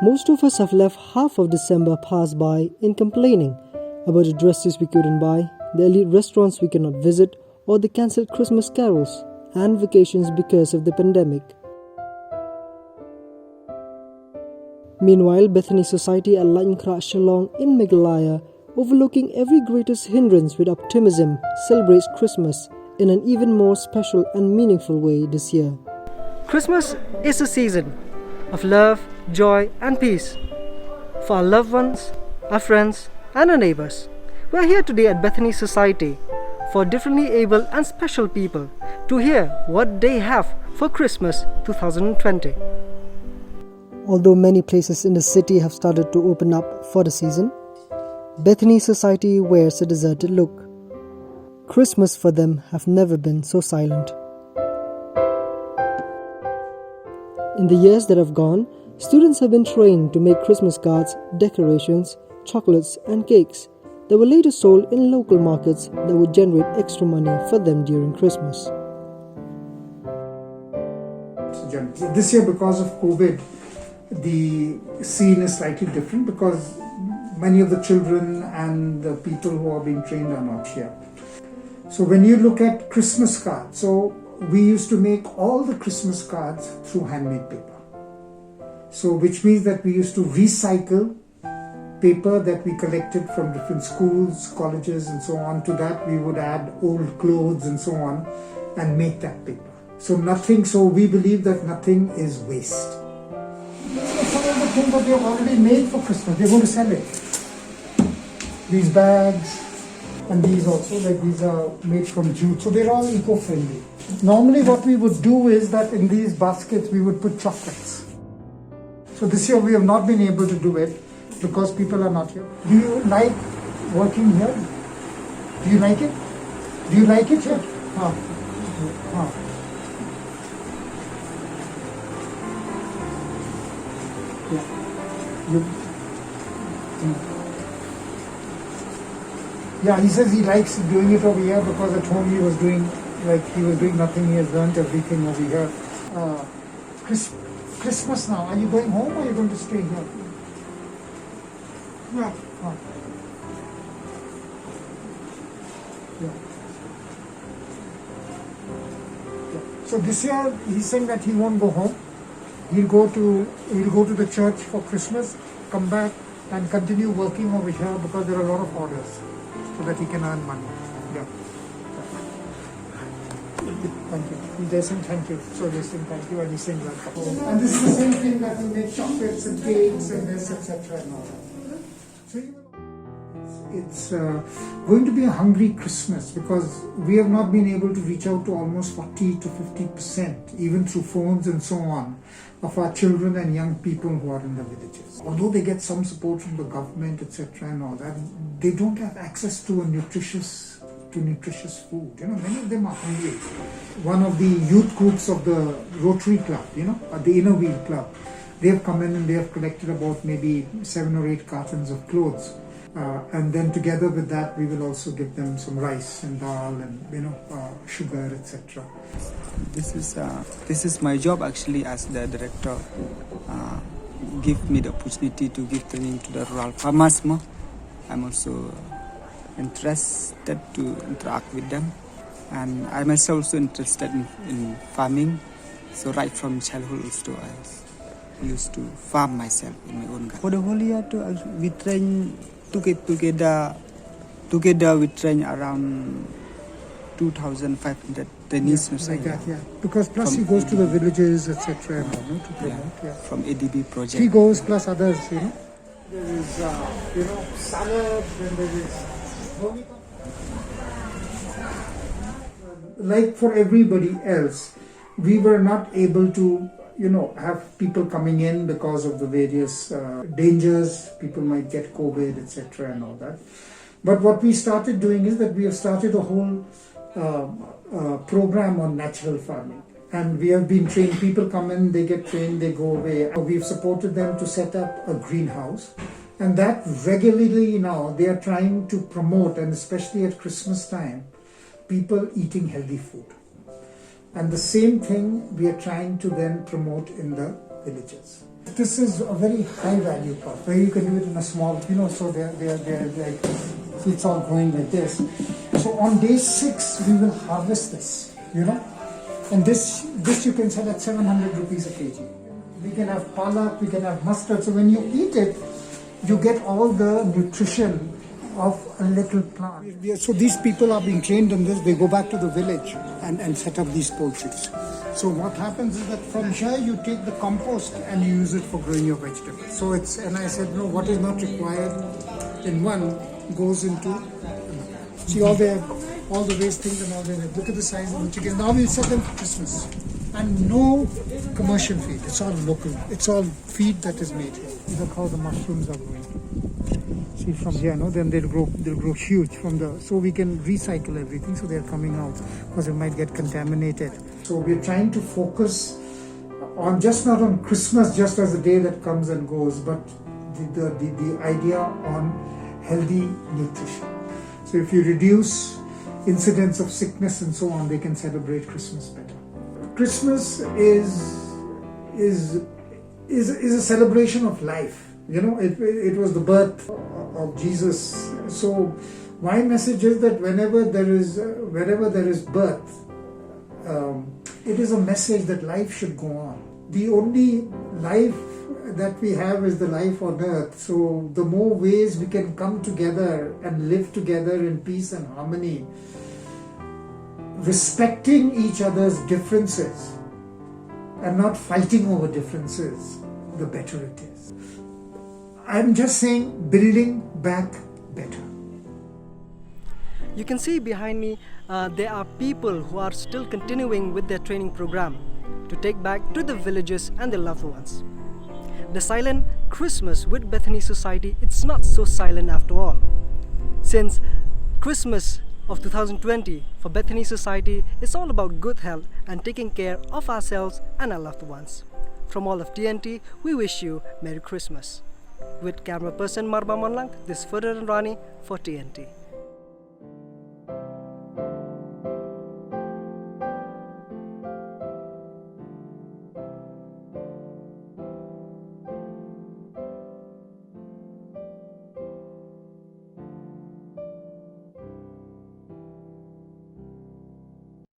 Most of us have left half of December pass by in complaining about the dresses we couldn't buy, the elite restaurants we cannot visit, or the cancelled Christmas carols and vacations because of the pandemic. Meanwhile, Bethany Society Shillong in Meghalaya, overlooking every greatest hindrance with optimism, celebrates Christmas in an even more special and meaningful way this year. Christmas is a season of love, joy and peace for our loved ones, our friends and our neighbors. We are here today at Bethany Society for differently able and special people to hear what they have for Christmas 2020. Although many places in the city have started to open up for the season, Bethany Society wears a deserted look. Christmas for them have never been so silent. In the years that have gone, students have been trained to make Christmas cards, decorations, chocolates and cakes that were later sold in local markets that would generate extra money for them during Christmas. This year, because of COVID, the scene is slightly different because many of the children and the people who are being trained are not here. So when you look at Christmas cards, so we used to make all the Christmas cards through handmade paper. So which means that we used to recycle paper that we collected from different schools, colleges and so on. To that we would add old clothes and so on and make that paper. So we believe that nothing is waste. Some of the things that we have already made for Christmas, we're going to sell it. These bags and these also, like these are made from jute, so they're all eco-friendly. Normally what we would do is that in these baskets we would put chocolates. So this year we have not been able to do it because people are not here. Do you like working here? Do you like it? Do you like it here? Yeah, he says he likes doing it over here because at home he was doing nothing. He has learned everything over here. Christmas now. Are you going home or are you going to stay here? Yeah. So this year he's saying that he won't go home. He'll go to the church for Christmas, come back and continue working over here because there are a lot of orders, so that he can earn money. Yeah. Thank you. They're saying thank you. So they're saying thank you and he's saying welcome. And this is the same thing that we make chocolates and cakes and this, etc. and all that. So it's going to be a hungry Christmas because we have not been able to reach out to almost 40 to 50%, even through phones and so on, of our children and young people who are in the villages. Although they get some support from the government, etc. and all that, they don't have access to nutritious food. Many of them are hungry. One of the youth groups of the Rotary Club, the Inner Wheel Club, they have come in and they have collected about maybe 7 or 8 cartons of clothes. And then together with that, we will also give them some rice and dal and sugar, etc. This is my job actually as the director. Give me the opportunity to give training to the rural farmers. I'm also interested to interact with them, and I'm also interested in farming. So right from childhood also I used to farm myself in my own garden. For the whole year we train together we train around 2,500 trainees. Like that, yeah. Because plus he goes to the villages, etc. to promote, From ADB project. He goes plus others, There is, salad, then there is... Like for everybody else, we were not able to have people coming in because of the various dangers. People might get COVID, etc. and all that. But what we started doing is that we have started a whole program on natural farming. And we have been trained. People come in, they get trained, they go away. We've supported them to set up a greenhouse. And that regularly now they are trying to promote, and especially at Christmas time, people eating healthy food. And the same thing we are trying to then promote in the villages. This is a very high value crop where you can do it in a small, so they're like, see, it's all growing like this. So on day 6, we will harvest this, and this you can sell at 700 rupees a kg. We can have palak, we can have mustard. So when you eat it, you get all the nutrition of a little plant. So these people are being trained in this. They go back to the village and set up these poultries. So what happens is that from here you take the compost and you use it for growing your vegetables. So and I said, no, what is not required in one goes into another. See all the waste things and all that. Look at the size of the chickens. Now we'll set them for Christmas. And no commercial feed. It's all local. It's all feed that is made here. Look how the mushrooms are growing. See from here, then they'll grow huge so we can recycle everything, so they're coming out because it might get contaminated. So we're trying to focus on not on Christmas just as a day that comes and goes, but the idea on healthy nutrition. So if you reduce incidents of sickness and so on, they can celebrate Christmas better. Christmas is a celebration of life. It was the birth of Jesus. So my message is that wherever there is birth, it is a message that life should go on. The only life that we have is the life on earth. So the more ways we can come together and live together in peace and harmony, respecting each other's differences and not fighting over differences, the better it is. I'm just saying, building back better. You can see behind me, there are people who are still continuing with their training program to take back to the villages and their loved ones. The silent Christmas with Bethany Society, it's not so silent after all. Since Christmas of 2020 for Bethany Society is all about good health and taking care of ourselves and our loved ones. From all of TNT, we wish you Merry Christmas. With camera person Marba Monlang, this is Ferdinand Rani for TNT.